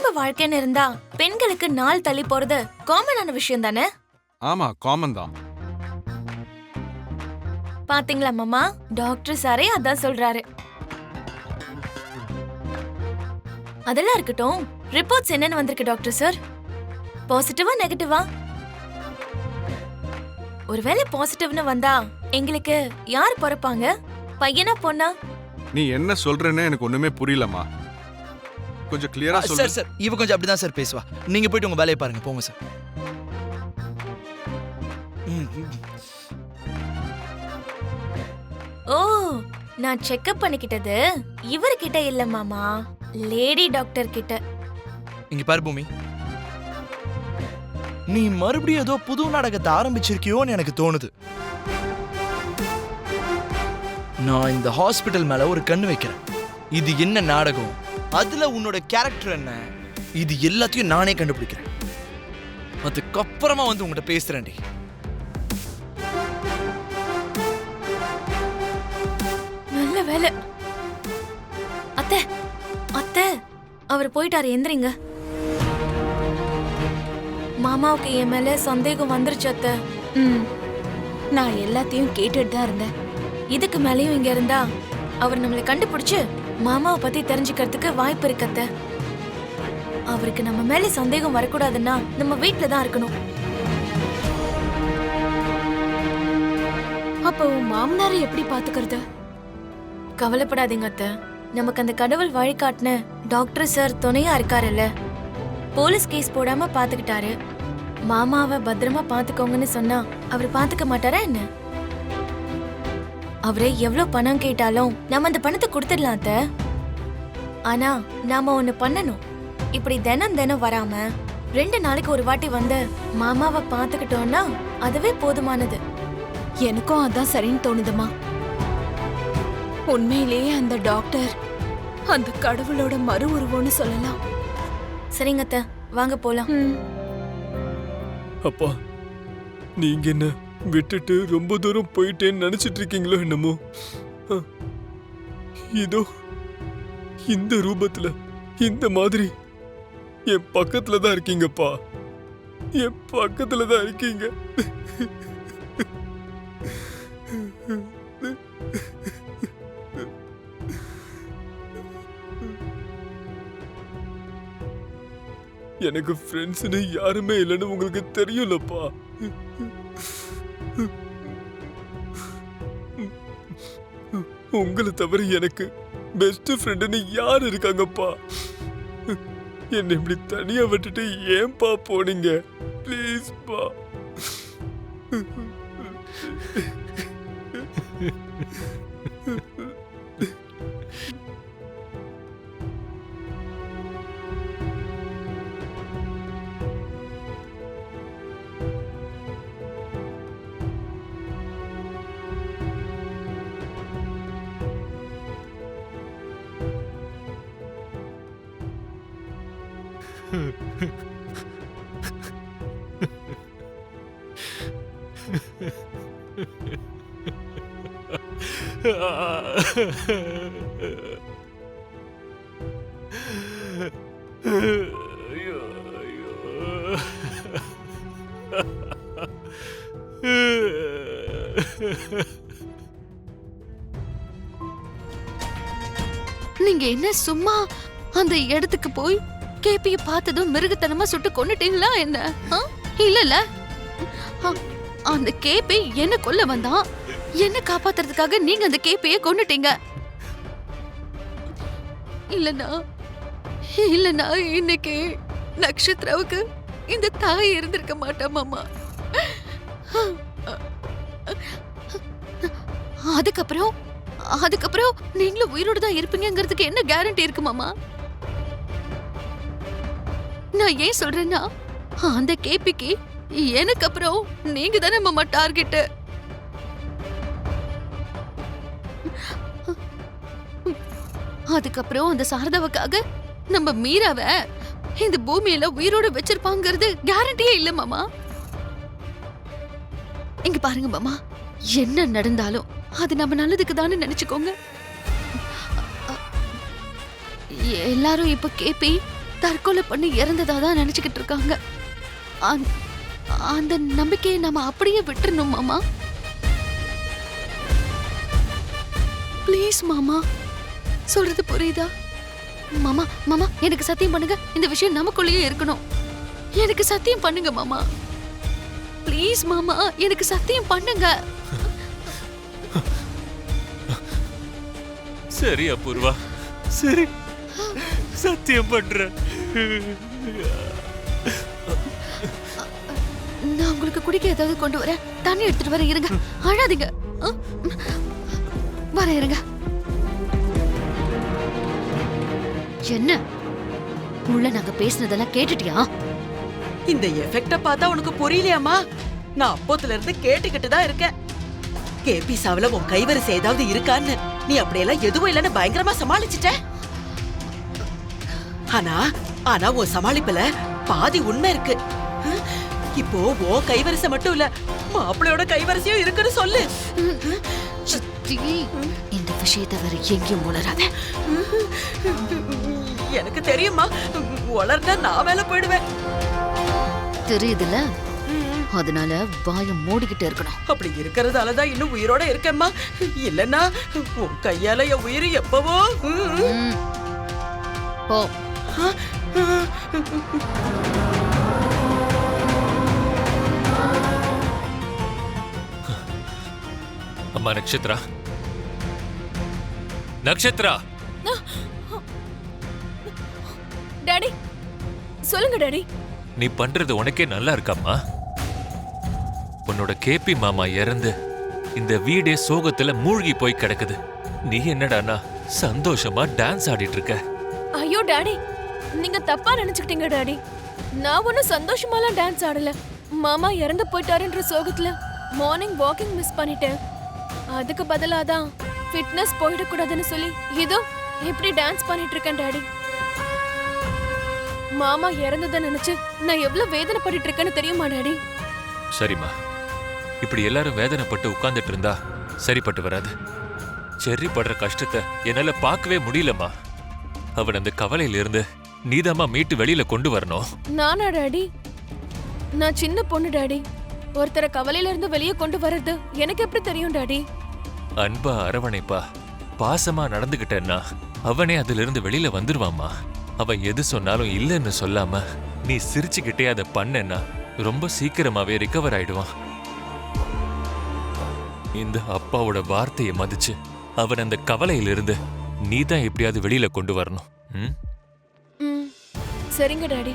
குடும்ப வாழ்க்கைன்னு இருந்தா பெண்களுக்கு நாள் தள்ளி போறது காமனான விஷயம் தானே? ஆமா, காமன் தான். பாத்தீங்களா மாமா, டாக்டர் சாரே அதான் சொல்றாரு. அதெல்லாம் இருக்கட்டும், ரிப்போர்ட்ஸ் என்னன்னு வந்திருக்கு டாக்டர் சார்? பாசிட்டிவா நெகட்டிவா? ஒருவேளை பாசிட்டிவ்னு வந்தா எங்களுக்கு யார் பிறப்பாங்க? பையனா பொண்ணா? நீ என்ன சொல்றேன்னு எனக்கு ஒண்ணுமே புரியலமா. கொஞ்சம் கிளியரா சொல்லு. சார் சார் இவ கொஞ்சம் அப்படிதான் சார் பேசுவா. நீங்க போயிட்டு உங்க வேலையை பாருங்க, போங்க சார். ஓ, நான் செக்அப் பண்ணிக்கிட்டது இவர்கிட்ட இல்ல மாமா, லேடி டாக்டர் கிட்ட. இங்க பாரு பூமி, நீ மறுபடியும் ஏதோ புது நாடகத்தை ஆரம்பிச்சிருக்கியோன்னு எனக்கு தோணுது. நான் இந்த ஹாஸ்பிட்டல் மேல ஒரு கண்ணு வைக்கிறேன். இது என்ன நாடகம், அதுல உன்னோட கேரக்டர் என்ன, இது எல்லாத்தையும் நானே கண்டுபிடிக்கிறேன். அதுக்கப்புறமா வந்து உங்ககிட்ட பேசுறேன்டி. நல்ல வேலை. அத்தை அத்தை, அவர் போயிட்டாரு, எந்திரிங்க. மாமாவுக்கு என் மேல சந்தேகம் வந்துருச்சு அத்தை. நான் எல்லாத்தையும் கேட்டுட்டு தான் இருந்தேன். இதுக்கு மேலேயும் இங்க இருந்தா அவர் நம்மளை கண்டுபிடிச்சு மாமாவை பத்தி தெரிஞ்சுக்கிறதுக்கு வாய்ப்பு இருக்கு அத்தை. அவருக்கு நம்ம மேல சந்தேகம் வரக்கூடாதுன்னா நம்ம வீட்டுல தான் இருக்கணும். அப்போ மாமனாரை எப்படி பாத்துக்கிறது? கவலைப்படாதீங்க அத்தை, நமக்கு அந்த கடவுள் வழிகாட்டின டாக்டர் சார் துணையா இருக்காருல்ல. போலீஸ் கேஸ் போடாம பாத்துக்கிட்டாரு. மாமாவை பத்திரமா பாத்துக்கோங்கன்னு சொன்னா அவர் பாத்துக்க மாட்டாரா என்ன? அவரே எவ்வளவு பணம் கேட்டாலும் நம்ம அந்த பணத்தை கொடுத்துடலாம் அத்தை. ஆனா நாம ஒண்ணு பண்ணணும். இப்படி தினம் தினம் வராம 2 நாளைக்கு ஒரு வாட்டி வந்து மாமாவை பாத்துக்கிட்டோம்னா அதுவே போதுமானது. எனக்கும் அதான் சரின்னு தோணுதுமா. உண்மையிலேயே அந்த டாக்டர் அந்த கடவுளோட மறு உருவம்னு சொல்லலாம். சரிங்க அத்தை, வாங்க போலாம். அப்பா, நீங்க என்ன விட்டுட்டு ரொம்ப தூரம் போயிட்டேன்னு நினைச்சிட்டு இருக்கீங்களோ என்னமோ? இதோ இந்த ரூபத்துல இந்த மாதிரி என் பக்கத்துல தான் இருக்கீங்கப்பா, என் பக்கத்துல தான் இருக்கீங்க. எனக்கு ஃப்ரெண்ட்ஸ்னு யாருமே இல்லைன்னு உங்களுக்கு தெரியும்லப்பா. உங்களை தவிர எனக்கு பெஸ்ட் ஃப்ரெண்டுன்னு யார் இருக்காங்கப்பா? என்னை இப்படி தனியா விட்டுட்டு ஏன்பா போனீங்க? ப்ளீஸ் பா. நீங்க என்ன சும்மா அந்த இடத்துக்கு போய் கேபிய பார்த்ததும் மிருகத்தனமா சுட்டு கொன்னுட்டீங்களா என்ன? இல்லல, அந்த கேபி என்ன கொல்ல வந்தான். என்ன காப்பாத்துறதுக்காக நீங்க அந்த கேபியை கொன்னுட்டீங்க. இல்லனா இன்னைக்கு நக்ஷத்ராவுக்கு இந்த தாய் இருந்திருக்க மாட்டா மாமா. அதுக்கப்புறம் நீங்களும் உயிரோடு தான் இருப்பீங்கிறதுக்கு என்ன கேரண்டி இருக்கு மாமா? நான் ஏன் சொல்றேன்னா, அந்த கேபிக்கு எனக்கு அப்புறம் நீங்க தானே மாமா டார்கெட். அதுக்கப்புறம் அந்த சாரதாவுக்காக நம்ம மீராவை இந்த பூமியில உயிரோட வச்சிருப்பாங்கிறது கேரண்டியே இல்ல மாமா. இங்க பாருங்க மாமா, என்ன நடந்தாலும் அது நம்ம நல்லதுக்கு தானே நினைச்சுக்கோங்க. எல்லாரும் இப்ப கேபி தற்கொலை பண்ணி இறந்ததா தான் நினைச்சுக்கிட்டு இருக்காங்க. அந்த நம்பிக்கையை நாம அப்படியே விட்டுறணும் மாமா. ப்ளீஸ் மாமா, சொல்றது புரியுதா? மாமா மாமா எனக்கு சத்தியம் பண்ணுங்க, இந்த விஷயம் நமக்குள்ளேயே இருக்கணும். எனக்கு சத்தியம் பண்ணுங்க மாமா. ப்ளீஸ் மாமா, எனக்கு சத்தியம் பண்ணுங்க. சரி அபூர்வா, சரி சத்தியம் பண்றேன். நான் உங்களுக்கு குடிக்க ஏதாவது கொண்டு வரேன். தண்ணி எடுத்துட்டு வரேன், இருங்க. அழாதீங்க. வரேன், இருங்க. என்ன உள்ள நாங்க பேசினதெல்லாம் கேட்டுட்டியா? இந்த எஃபெக்ட பார்த்தா உனக்கு புரியலையாமா? நான் அப்போத்துல இருந்து கேட்டுக்கிட்டு தான் இருக்கேன். கேபி சாவுல உன் கைவரிசை ஏதாவது இருக்கான்னு. நீ அப்படியெல்லாம் எதுவும் இல்லைன்னு பயங்கரமா சமாளிச்சிட்ட. ஆனா உன் சமாளிப்புல பாதி உண்மை இருக்கு. இப்போ உன் கைவரிசை மட்டும் இல்ல, மாப்பிள்ளையோட கைவரிசையும் இருக்குன்னு சொல்லு. சித்தி, இந்த விஷயத்தை வேற எங்கேயும் உளராத. எனக்கு தெரியுமா, வளர்ந்தா நான் மேல போயிடுவேன். தெரியுதுல, அதனால வாயை மூடிக்கிட்டு இருக்கணும். அப்படி இருக்கிறதாலதான் இன்னும் உயிரோட இருக்கேம்மா. இல்லன்னா உன் கையால என் உயிர் எப்பவோ. போ. அம்மா நக்ஷத்ரா, நக்ஷத்ரா. டாடி, சொல்லுங்க டாடி. நீ பண்றது உனக்கே நல்லா இருக்காம்மா? உன்னோட கேபி மாமா இறந்து இந்த வீடே சோகத்துல மூழ்கி போய் கிடக்குது. நீ என்னடானா சந்தோஷமா டான்ஸ் ஆடிட்டு இருக்க. ஐயோ டாடி, நீங்க தப்பா நினைச்சுக்கிட்டீங்க டாடி. நான் ஒன்னும் சந்தோஷமாலாம் டான்ஸ் ஆடல. மாமா இறந்து போயிட்டாருன்ற சோகத்துல மார்னிங் வாக்கிங் மிஸ் பண்ணிட்டேன். அதுக்கு பதிலாதான் ஃபிட்னஸ் போயிடக்கூடாதுன்னு சொல்லி இதோ இப்படி டான்ஸ் பண்ணிட்டு இருக்கேன் டாடி. மாமா இறந்ததை நினைச்சு நான் எவ்வளவு வேதனைப்பட்டு இருக்கேன்னு தெரியுமா டாடி? சரிம்மா, இப்படி எல்லாரும் வேதனைப்பட்டு உட்கார்ந்துட்டு இருந்தா சரிப்பட்டு வராது. செர்ரி படுற கஷ்டத்தை என்னால பார்க்கவே முடியலம்மா. அவன் அந்த கவலையில இருந்து நீதாம்மா மீட்டு வெளியில கொண்டு வரணும். நானா டாடி? நான் சின்ன பொண்ணு டாடி. ஒருத்தரை கவலையில இருந்து வெளியே கொண்டு வர்றது எனக்கு எப்படி தெரியும் டாடி? அன்பா அரவணைப்பா பாசமா நடந்துகிட்டேன்னா அவனே அதுல இருந்து வெளியில வந்துருவாம்மா. அவன் எது சொன்னாலும் இல்லைன்னு சொல்லாம நீ சிரிச்சுக்கிட்டே அதை பண்ணேன்னா ரொம்ப சீக்கிரமாவே ரிகவர் ஆயிடுவான். இந்த அப்பாவோட வார்த்தையை மதிச்சு அவன் அந்த கவலையிலிருந்து நீதான் எப்படியாவது வெளியில கொண்டு வரணும். சரிங்க டாடி.